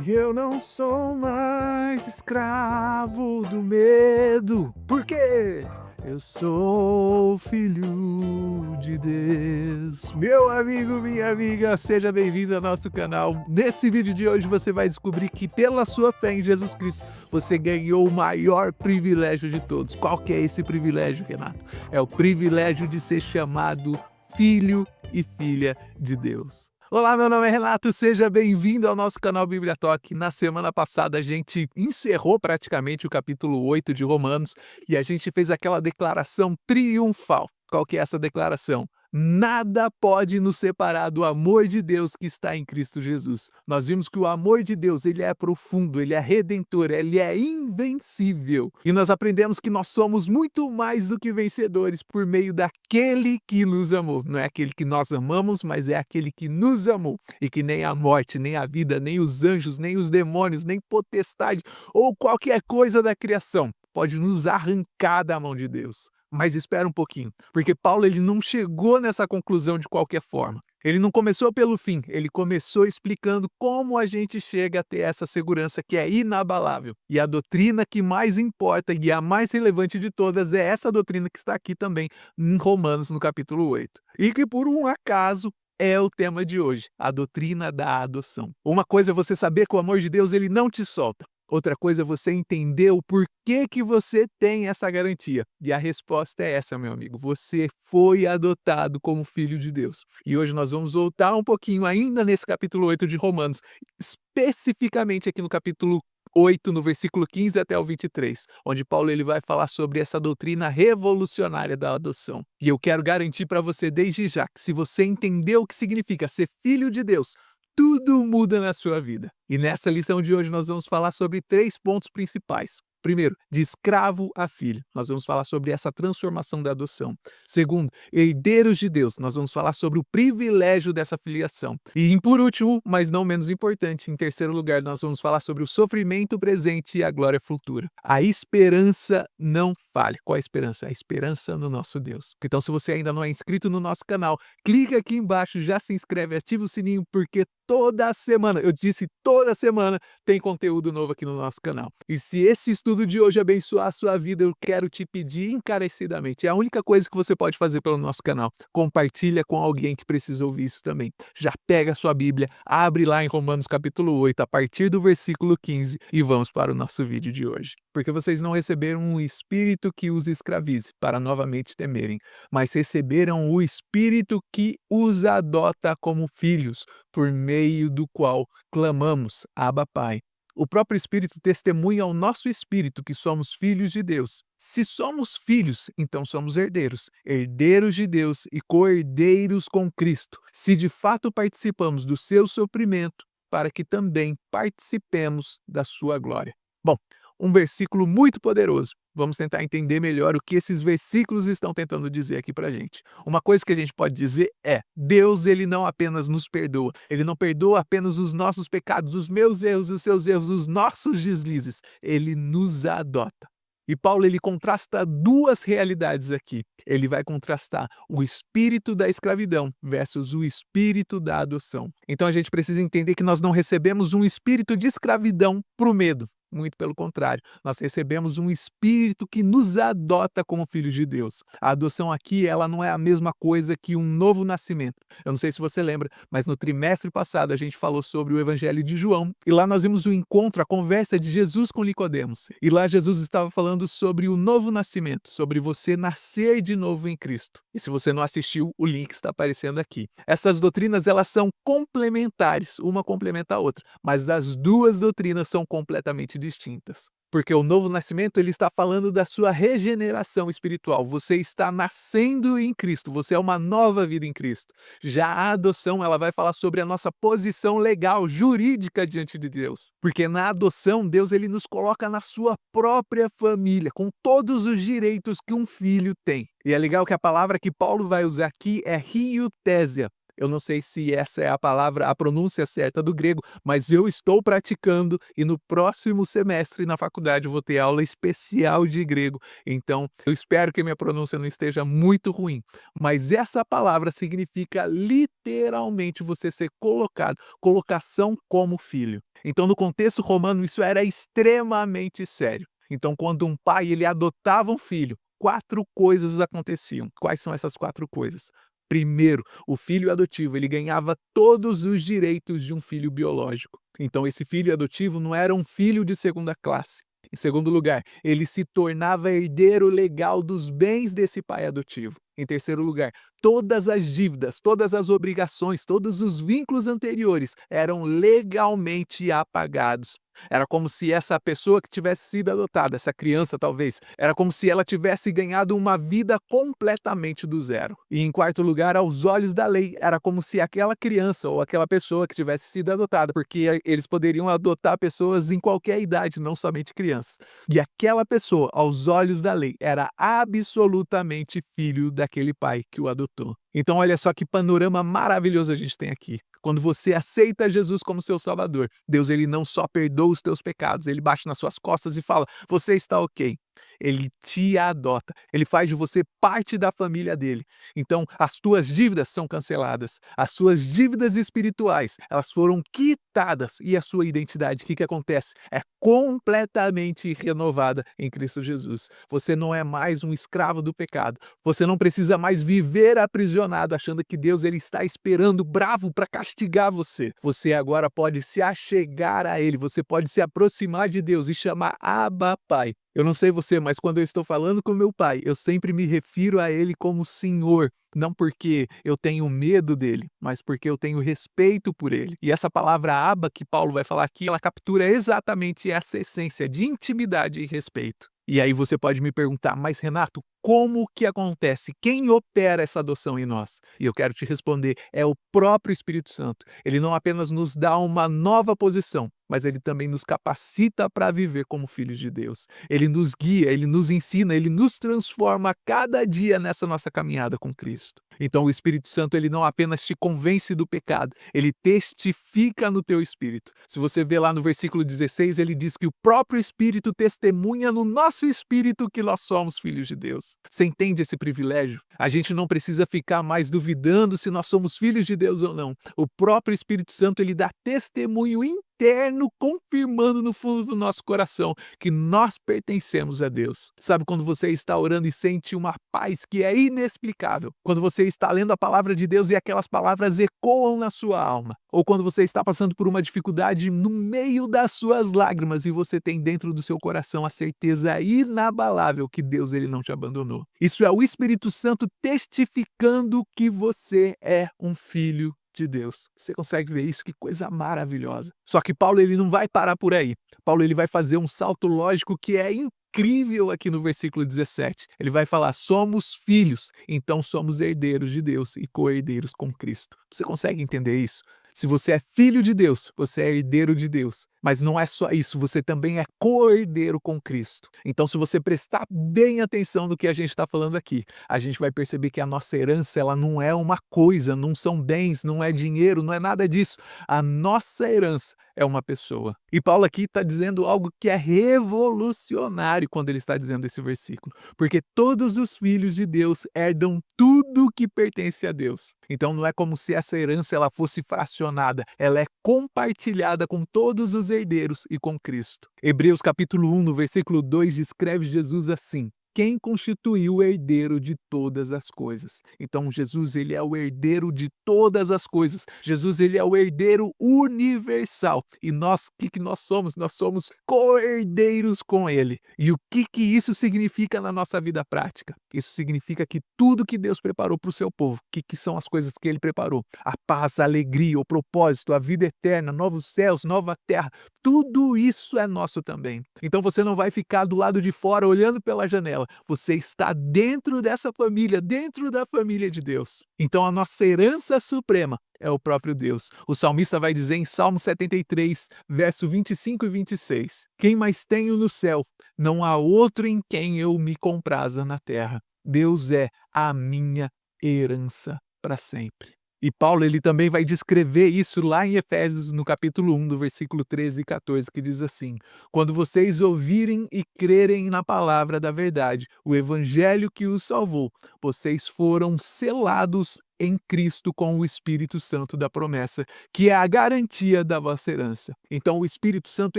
Eu não sou mais escravo do medo, porque eu sou filho de Deus. Meu amigo, minha amiga, seja bem-vindo ao nosso canal. Nesse vídeo de hoje você vai descobrir que pela sua fé em Jesus Cristo, você ganhou o maior privilégio de todos. Qual que é esse privilégio, Renato? É o privilégio de ser chamado filho e filha de Deus. Olá, meu nome é Renato, seja bem-vindo ao nosso canal Bíblia Talk. Na semana passada a gente encerrou praticamente o capítulo 8 de Romanos e a gente fez aquela declaração triunfal. Qual que é essa declaração? Nada pode nos separar do amor de Deus que está em Cristo Jesus. Nós vimos que o amor de Deus, ele é profundo, ele é redentor, ele é invencível. E nós aprendemos que nós somos muito mais do que vencedores por meio daquele que nos amou. Não é aquele que nós amamos, mas é aquele que nos amou. E que nem a morte, nem a vida, nem os anjos, nem os demônios, nem potestade ou qualquer coisa da criação pode nos arrancar da mão de Deus. Mas espera um pouquinho, porque Paulo ele não chegou nessa conclusão de qualquer forma. Ele não começou pelo fim, ele começou explicando como a gente chega a ter essa segurança que é inabalável. E a doutrina que mais importa e a mais relevante de todas é essa doutrina que está aqui também em Romanos, no capítulo 8. E que por um acaso é o tema de hoje, a doutrina da adoção. Uma coisa é você saber que o amor de Deus ele não te solta. Outra coisa é você entender o porquê que você tem essa garantia. E a resposta é essa, meu amigo. Você foi adotado como filho de Deus. E hoje nós vamos voltar um pouquinho ainda nesse capítulo 8 de Romanos, especificamente aqui no capítulo 8, no versículo 15 até o 23, onde Paulo ele vai falar sobre essa doutrina revolucionária da adoção. E eu quero garantir para você desde já que se você entender o que significa ser filho de Deus, tudo muda na sua vida. E nessa lição de hoje nós vamos falar sobre 3 pontos principais. Primeiro, de escravo a filho. Nós vamos falar sobre essa transformação da adoção. Segundo, herdeiros de Deus. Nós vamos falar sobre o privilégio dessa filiação. E por último, mas não menos importante, em terceiro lugar, nós vamos falar sobre o sofrimento presente e a glória futura. A esperança não falha. Qual a esperança? A esperança no nosso Deus. Então, se você ainda não é inscrito no nosso canal, clica aqui embaixo, já se inscreve, ativa o sininho, porque toda semana, eu disse toda semana, tem conteúdo novo aqui no nosso canal. E se esse estudo de hoje abençoar a sua vida, eu quero te pedir encarecidamente. É a única coisa que você pode fazer pelo nosso canal. Compartilha com alguém que precisa ouvir isso também. Já pega a sua Bíblia, abre lá em Romanos capítulo 8, a partir do versículo 15, e vamos para o nosso vídeo de hoje. Porque vocês não receberam um espírito que os escravize, para novamente temerem, mas receberam o espírito que os adota como filhos, por meio do qual clamamos, Abba, Pai. O próprio Espírito testemunha ao nosso espírito que somos filhos de Deus. Se somos filhos, então somos herdeiros, herdeiros de Deus e co-herdeiros com Cristo, se de fato participamos do seu sofrimento, para que também participemos da sua glória. Bom, um versículo muito poderoso. Vamos tentar entender melhor o que esses versículos estão tentando dizer aqui pra gente. Uma coisa que a gente pode dizer é: Deus ele não apenas nos perdoa, ele não perdoa apenas os nossos pecados, os meus erros, os seus erros, os nossos deslizes, ele nos adota. E Paulo ele contrasta duas realidades aqui. Ele vai contrastar o espírito da escravidão versus o espírito da adoção. Então a gente precisa entender que nós não recebemos um espírito de escravidão para o medo. Muito pelo contrário, nós recebemos um espírito que nos adota como filhos de Deus. A adoção aqui, ela não é a mesma coisa que um novo nascimento. Eu não sei se você lembra, mas no trimestre passado a gente falou sobre o Evangelho de João e lá nós vimos o encontro, a conversa de Jesus com Nicodemos. E lá Jesus estava falando sobre o novo nascimento, sobre você nascer de novo em Cristo. E se você não assistiu, o link está aparecendo aqui. Essas doutrinas, elas são complementares, uma complementa a outra, mas as duas doutrinas são completamente distintas. Porque o novo nascimento ele está falando da sua regeneração espiritual. Você está nascendo em Cristo, você é uma nova vida em Cristo. Já a adoção ela vai falar sobre a nossa posição legal, jurídica diante de Deus. Porque na adoção, Deus ele nos coloca na sua própria família, com todos os direitos que um filho tem. E é legal que a palavra que Paulo vai usar aqui é hiutésia. Eu não sei se essa é a palavra, a pronúncia certa do grego, mas eu estou praticando e no próximo semestre na faculdade eu vou ter aula especial de grego. Então, eu espero que minha pronúncia não esteja muito ruim, mas essa palavra significa literalmente você ser colocado, colocação como filho. Então, no contexto romano, isso era extremamente sério. Então, quando um pai ele adotava um filho, 4 coisas aconteciam. Quais são essas 4 coisas? Primeiro, o filho adotivo, ele ganhava todos os direitos de um filho biológico. Então esse filho adotivo não era um filho de segunda classe. Em segundo lugar, ele se tornava herdeiro legal dos bens desse pai adotivo. Em terceiro lugar, todas as dívidas, todas as obrigações, todos os vínculos anteriores eram legalmente apagados. Era como se essa pessoa que tivesse sido adotada, essa criança talvez, era como se ela tivesse ganhado uma vida completamente do zero. E em quarto lugar, aos olhos da lei, era como se aquela criança ou aquela pessoa que tivesse sido adotada, porque eles poderiam adotar pessoas em qualquer idade, não somente crianças. E aquela pessoa, aos olhos da lei, era absolutamente filho daquele pai que o adotou. Então olha só que panorama maravilhoso a gente tem aqui. Quando você aceita Jesus como seu Salvador, Deus ele não só perdoa os teus pecados, ele bate nas suas costas e fala: "Você está ok". Ele te adota, ele faz de você parte da família dele. Então, as tuas dívidas são canceladas, as suas dívidas espirituais, elas foram quitadas e a sua identidade, o que que acontece? É completamente renovada em Cristo Jesus. Você não é mais um escravo do pecado. Você não precisa mais viver aprisionado achando que Deus ele está esperando bravo para castigar você. Você agora pode se achegar a ele, você pode se aproximar de Deus e chamar Abba Pai. Eu não sei você, mas quando eu estou falando com meu pai, eu sempre me refiro a ele como Senhor, não porque eu tenho medo dele, mas porque eu tenho respeito por ele. E essa palavra Abba que Paulo vai falar aqui, ela captura exatamente essa essência de intimidade e respeito. E aí você pode me perguntar, mas Renato, como que acontece? Quem opera essa adoção em nós? E eu quero te responder, é o próprio Espírito Santo. Ele não apenas nos dá uma nova posição, mas ele também nos capacita para viver como filhos de Deus. Ele nos guia, ele nos ensina, ele nos transforma a cada dia nessa nossa caminhada com Cristo. Então o Espírito Santo ele não apenas te convence do pecado, ele testifica no teu espírito. Se você vê lá no versículo 16, ele diz que o próprio Espírito testemunha no nosso espírito que nós somos filhos de Deus. Você entende esse privilégio? A gente não precisa ficar mais duvidando se nós somos filhos de Deus ou não. O próprio Espírito Santo ele dá testemunho interno, confirmando no fundo do nosso coração que nós pertencemos a Deus. Sabe quando você está orando e sente uma paz que é inexplicável? Quando você está lendo a palavra de Deus e aquelas palavras ecoam na sua alma? Ou quando você está passando por uma dificuldade no meio das suas lágrimas e você tem dentro do seu coração a certeza inabalável que Deus ele não te abandonou? Isso é o Espírito Santo testificando que você é um filho de Deus. Você consegue ver isso? Que coisa maravilhosa. Só que Paulo ele não vai parar por aí. Paulo ele vai fazer um salto lógico que é incrível aqui no versículo 17. Ele vai falar: somos filhos, então somos herdeiros de Deus e co-herdeiros com Cristo. Você consegue entender isso? Se você é filho de Deus, você é herdeiro de Deus. Mas não é só isso, você também é co-herdeiro com Cristo. Então, se você prestar bem atenção no que a gente está falando aqui, a gente vai perceber que a nossa herança ela não é uma coisa, não são bens, não é dinheiro, não é nada disso. A nossa herança é uma pessoa. E Paulo aqui está dizendo algo que é revolucionário quando ele está dizendo esse versículo. Porque todos os filhos de Deus herdam tudo que pertence a Deus. Então, não é como se essa herança ela fosse fracionada, ela é compartilhada com todos os herdeiros e com Cristo. Hebreus capítulo 1, no versículo 2, descreve Jesus assim: quem constituiu o herdeiro de todas as coisas. Então Jesus ele é o herdeiro de todas as coisas. Jesus ele é o herdeiro universal. E nós, o que nós somos? Nós somos co-herdeiros com ele. E o que isso significa na nossa vida prática? Isso significa que tudo que Deus preparou para o seu povo, o que são as coisas que ele preparou? A paz, a alegria, o propósito, a vida eterna, novos céus, nova terra, tudo isso é nosso também. Então você não vai ficar do lado de fora olhando pela janela. Você está dentro dessa família, dentro da família de Deus. Então a nossa herança suprema é o próprio Deus. O salmista vai dizer em Salmo 73, verso 25 e 26: quem mais tenho no céu? Não há outro em quem eu me compraza na terra. Deus é a minha herança para sempre. E Paulo ele também vai descrever isso lá em Efésios, no capítulo 1, do versículo 13 e 14, que diz assim: quando vocês ouvirem e crerem na palavra da verdade, o evangelho que os salvou, vocês foram selados em Cristo com o Espírito Santo da promessa, que é a garantia da vossa herança. Então o Espírito Santo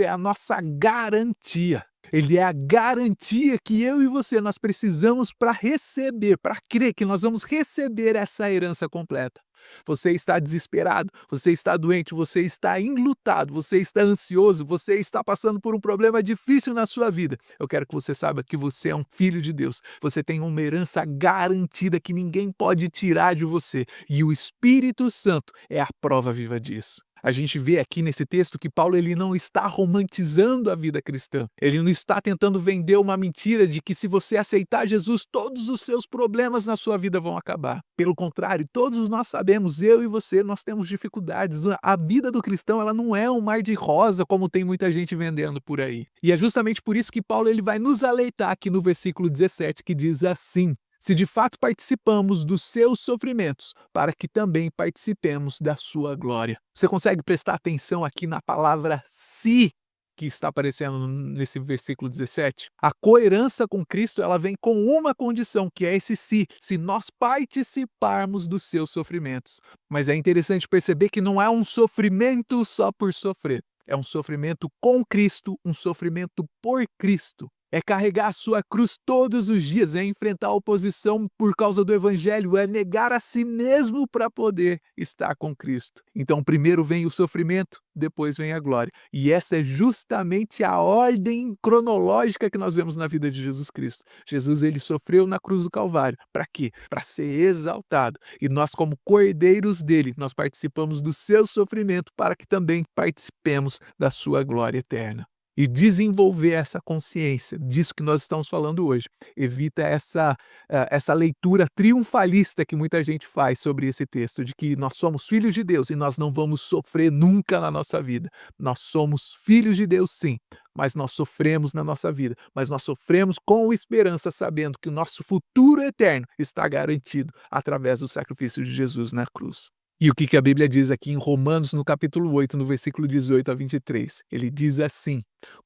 é a nossa garantia. Ele é a garantia que eu e você nós precisamos para receber, para crer que nós vamos receber essa herança completa. Você está desesperado, você está doente, você está enlutado, você está ansioso, você está passando por um problema difícil na sua vida. Eu quero que você saiba que você é um filho de Deus. Você tem uma herança garantida que ninguém pode tirar de você. E o Espírito Santo é a prova viva disso. A gente vê aqui nesse texto que Paulo ele não está romantizando a vida cristã. Ele não está tentando vender uma mentira de que se você aceitar Jesus, todos os seus problemas na sua vida vão acabar. Pelo contrário, todos nós sabemos, eu e você, nós temos dificuldades. A vida do cristão ela não é um mar de rosa como tem muita gente vendendo por aí. E é justamente por isso que Paulo ele vai nos alertar aqui no versículo 17 que diz assim: se de fato participamos dos seus sofrimentos, para que também participemos da sua glória. Você consegue prestar atenção aqui na palavra "se" que está aparecendo nesse versículo 17? A coerência com Cristo ela vem com uma condição, que é esse se nós participarmos dos seus sofrimentos. Mas é interessante perceber que não é um sofrimento só por sofrer. É um sofrimento com Cristo, um sofrimento por Cristo. É carregar a sua cruz todos os dias, é enfrentar a oposição por causa do evangelho, é negar a si mesmo para poder estar com Cristo. Então primeiro vem o sofrimento, depois vem a glória. E essa é justamente a ordem cronológica que nós vemos na vida de Jesus Cristo. Jesus ele sofreu na cruz do Calvário. Para quê? Para ser exaltado. E nós como cordeiros dele, nós participamos do seu sofrimento para que também participemos da sua glória eterna. E desenvolver essa consciência disso que nós estamos falando hoje. Evita essa leitura triunfalista que muita gente faz sobre esse texto, de que nós somos filhos de Deus e nós não vamos sofrer nunca na nossa vida. Nós somos filhos de Deus sim, mas nós sofremos na nossa vida. Mas nós sofremos com esperança, sabendo que o nosso futuro eterno está garantido através do sacrifício de Jesus na cruz. E o que a Bíblia diz aqui em Romanos, no capítulo 8, no versículo 18 a 23? Ele diz assim: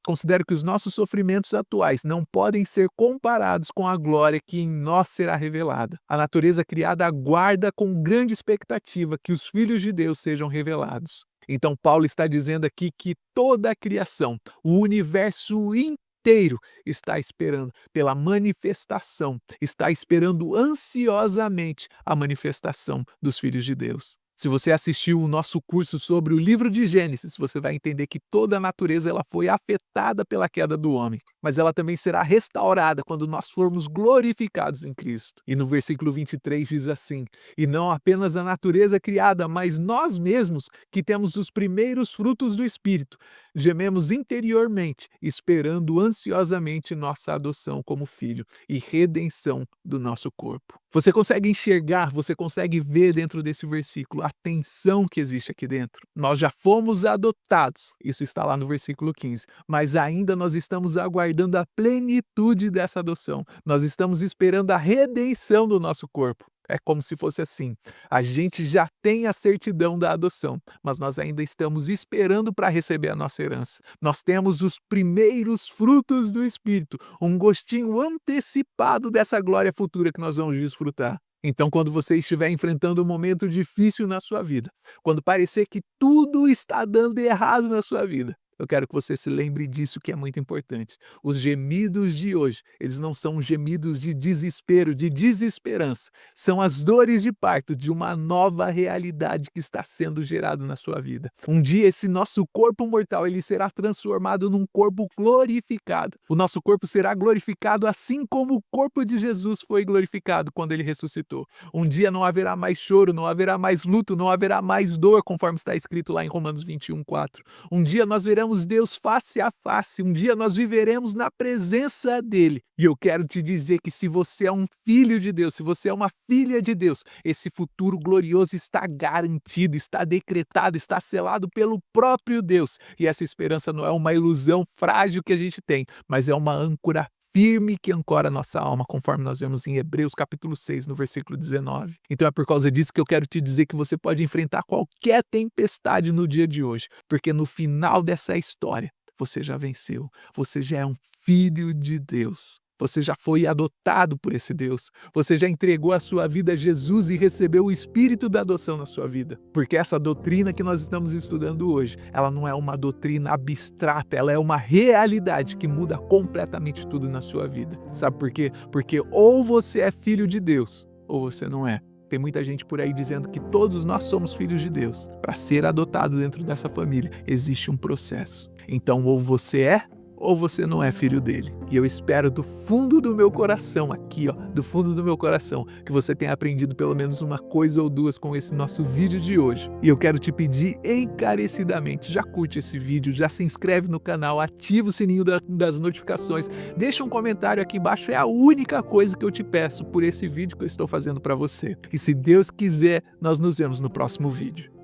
considero que os nossos sofrimentos atuais não podem ser comparados com a glória que em nós será revelada. A natureza criada aguarda com grande expectativa que os filhos de Deus sejam revelados. Então Paulo está dizendo aqui que toda a criação, o universo inteiro está esperando pela manifestação, está esperando ansiosamente a manifestação dos filhos de Deus. Se você assistiu o nosso curso sobre o livro de Gênesis, você vai entender que toda a natureza ela foi afetada pela queda do homem, mas ela também será restaurada quando nós formos glorificados em Cristo. E no versículo 23 diz assim: e não apenas a natureza criada, mas nós mesmos, que temos os primeiros frutos do Espírito, gememos interiormente, esperando ansiosamente nossa adoção como filho e redenção do nosso corpo. Você consegue enxergar, você consegue ver dentro desse versículo a tensão que existe aqui dentro. Nós já fomos adotados, isso está lá no versículo 15, mas ainda nós estamos aguardando a plenitude dessa adoção. Nós estamos esperando a redenção do nosso corpo. É como se fosse assim: a gente já tem a certidão da adoção, mas nós ainda estamos esperando para receber a nossa herança. Nós temos os primeiros frutos do Espírito, um gostinho antecipado dessa glória futura que nós vamos desfrutar. Então, quando você estiver enfrentando um momento difícil na sua vida, quando parecer que tudo está dando errado na sua vida, eu quero que você se lembre disso, que é muito importante. Os gemidos de hoje, eles não são gemidos de desespero, de desesperança. São as dores de parto de uma nova realidade que está sendo gerada na sua vida. Um dia esse nosso corpo mortal, ele será transformado num corpo glorificado. O nosso corpo será glorificado assim como o corpo de Jesus foi glorificado quando ele ressuscitou. Um dia não haverá mais choro, não haverá mais luto, não haverá mais dor, conforme está escrito lá em Romanos 21:4. Um dia nós veremos Deus face a face, um dia nós viveremos na presença dele. E eu quero te dizer que se você é um filho de Deus, se você é uma filha de Deus, esse futuro glorioso está garantido, está decretado, está selado pelo próprio Deus. E essa esperança não é uma ilusão frágil que a gente tem, mas é uma âncora firme que ancora a nossa alma, conforme nós vemos em Hebreus capítulo 6, no versículo 19. Então é por causa disso que eu quero te dizer que você pode enfrentar qualquer tempestade no dia de hoje, porque no final dessa história, você já venceu, você já é um filho de Deus. Você já foi adotado por esse Deus. Você já entregou a sua vida a Jesus e recebeu o espírito da adoção na sua vida. Porque essa doutrina que nós estamos estudando hoje, ela não é uma doutrina abstrata, ela é uma realidade que muda completamente tudo na sua vida. Sabe por quê? Porque ou você é filho de Deus, ou você não é. Tem muita gente por aí dizendo que todos nós somos filhos de Deus. Para ser adotado dentro dessa família, existe um processo. Então, ou você é, ou você não é filho dele. E eu espero do fundo do meu coração, aqui ó, do fundo do meu coração, que você tenha aprendido pelo menos uma coisa ou duas com esse nosso vídeo de hoje. E eu quero te pedir encarecidamente, já curte esse vídeo, já se inscreve no canal, ativa o sininho das notificações, deixa um comentário aqui embaixo, é a única coisa que eu te peço por esse vídeo que eu estou fazendo para você. E se Deus quiser, nós nos vemos no próximo vídeo.